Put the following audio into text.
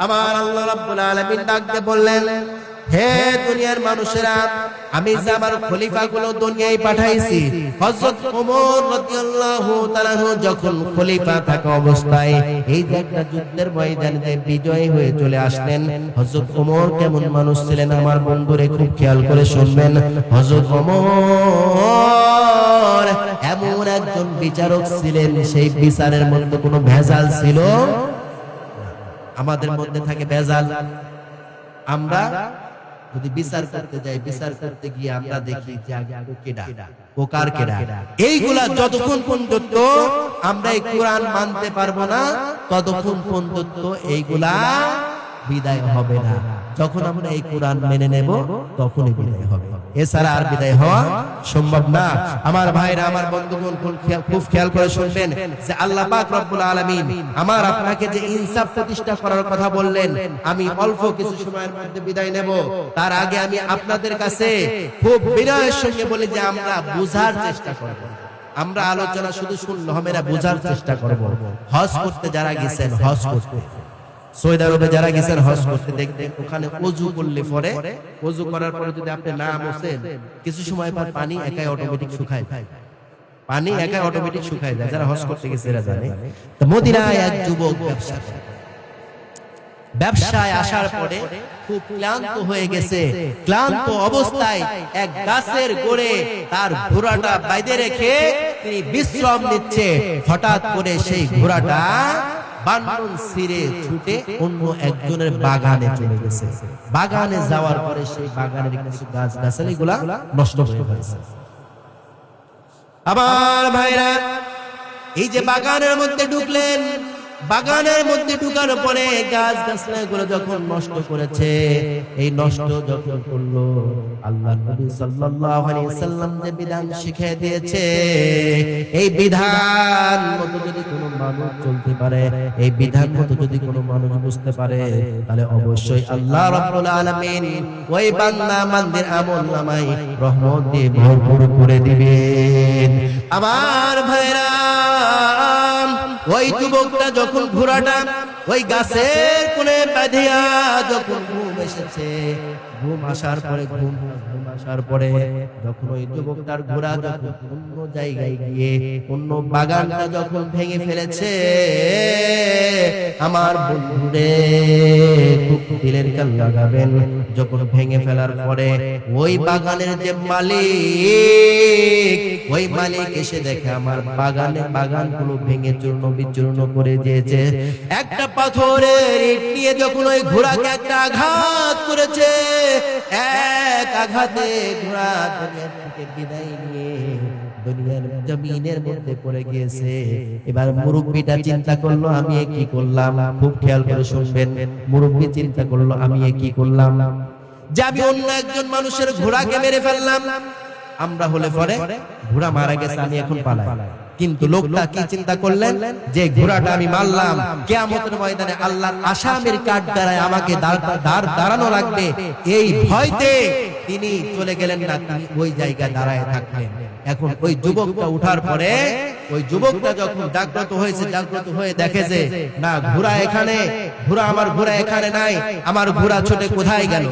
আমার আল্লাহ রাব্বুল আলামিন ডাক দিয়ে বললেন, হে দুনিয়ার মানুষেরা, আমি যে আমার খলিফাগুলো দুনিয়ায় পাঠাইছি, হযরত ওমর রাদিয়াল্লাহু তাআলা যখন খলিফা থাকা অবস্থায় এই যে একটা যুদ্ধের ময়দানে বিজয়ী হয়ে চলে আসলেন, হযরত ওমর কেমন মানুষ ছিলেন আমার বন্ধুরে খুব খেয়াল করে শুনবেন। হযরত ওমর এমন একজন বিচারক ছিলেন, সেই বিচারের মধ্যে কোনো ভেজাল ছিল। আমাদের মধ্যে থাকে ভেজাল। আমরা যদি বিচার করতে যাই, বিচার করতে গিয়ে আমরা দেখি যে আগে কেডা ও কার কেডা, এইগুলা যতক্ষণ পর্যন্ত আমরা এই কোরআন মানতে পারবো না ততক্ষণ পর্যন্ত এইগুলা বিদায় হবে না। যখন আমরা এই কোরআন মেনে নেব তখনই বিদায় হবে, এছাড়া আর বিদায় হওয়া সম্ভব না। আমার ভাইরা, আমার বন্ধুগণ, খুব খেয়াল করে শুনবেন যে আল্লাহ পাক রব্বুল আলামিন আমার আপনাকে যে ইনসাফ প্রতিষ্ঠা করার কথা বললেন, আমি অল্প কিছু সময়ের মধ্যে বিদায় নেব। তার আগে আমি আপনাদের কাছে খুব বিনয়ের সঙ্গে বলি যে আমরা বুঝার চেষ্টা করব। আমরা আলোচনা শুধু শুনলে হবে না, বুঝার চেষ্টা করব। হজ করতে যারা গেছেন, হজ করতে সৌদি আরবে যারা গেছেন হজ করতে, দেখবেন ওখানে ওযু করলে পরে, ওযু করার পরে যদি আপনি না বসেন, কিছু সময় পর পানি একাই অটোমেটিক শুকায় যায়। পানি একাই অটোমেটিক শুকায় যায়। যারা হজ করতে গেছে এরা জানে। তো মদিনায় এক যুবক ব্যবসায় আসার পরে খুব ক্লান্ত হয়ে গেছে। ক্লান্ত অবস্থায় এক গাছের গোড়ে তার ঘোড়াটা বাইধে রেখে তিনি বিশ্রাম নিচ্ছে। হঠাৎ করে সেই ঘোড়াটা বানন ছিঁড়ে ছুটে অন্য একজনের বাগানে চলে গেছে। বাগানে যাওয়ার পরে সেই বাগানের কিছু গাছ গাছালিগুলা নষ্ট হয়ে গেছে। আবার ভাইরা, এই যে বাগানের মধ্যে ঢুকলেন, বাগানের মধ্যে ঢুকার পরে গাছ গাছলাগুলো যখন নষ্ট করেছে, এই নষ্ট যখন করলো, আল্লাহর নবী সাল্লাল্লাহু আলাইহি সাল্লাম যে বিধান শিখিয়ে দিয়েছে, এই বিধান মতো যদি কোনো মানুষ চলতে পারে, এই বিধান মতো যদি কোনো মানুষ বুঝতে পারে, তাহলে অবশ্যই আল্লাহ রাব্বুল আলামিন ওই বান্দা বান্দির আমলনামায় রহমত দিয়ে ভরপুর করে দিবেন। আমার ভাইরা, ওই যুবকটা যখন ঘোড়াটা ওই গাছের কোণে বাঁধিয়া যখন ঘুম এসেছে, ঘুম আসার পরে যখন ওই যুবকটার ঘোড়া যখন অন্য জায়গায় গিয়ে অন্য বাগানটা যখন ভেঙে ফেলেছে, আমার বন্ধুরে খুব দিলের কান লাগাবেন, যখন ভেঙে ফেলার পরে ওই বাগানের যে মালিক, ওই মালিক এসে দেখে আমার বাগানগুলো ভেঙে চূর্ণ বিচূর্ণ করে দিয়েছে। একটা পাথরের ইট নিয়ে যখন ওই ঘোড়াকে একটা আঘাত করেছে, এক আঘাতে ঘোড়া দুনিয়া থেকে বিদায় নিয়ে দুনিয়ার জমিনের মধ্যে পড়ে গিয়েছে। এবার মুরব্বিটা চিন্তা করলো, আমি কি করলাম? খুব খেয়াল করে শুনবেন। মুরব্বি চিন্তা করলো, আমি কি করলাম যে আমি অন্য একজন মানুষের ঘোড়াকে মেরে ফেললাম। আমরা হলে পরে ঘোড়া মারা গেছে, আমি এখন পালাই। কিন্তু লোকটা কি চিন্তা করলেন যে ঘোড়াটা আমি মারলাম, কিয়ামতের ময়দানে আল্লাহর আসামির কাঠ দ্বারায় আমাকে দাঁড়ানো লাগবে, এই ভয়তে তিনি চলে গেলেন না, তিনি ওই জায়গায় দাঁড়ায় থাকলেন। এখন ওই যুবকটা উঠার পরে ওই যুবকটা যখন জাগ্রত হয়েছে, জাগ্রত হয়ে দেখে যে না, ঘোড়া এখানে, আমার ঘোড়া এখানে নাই, আমার ঘোড়া ছুটে কোথায় গেল?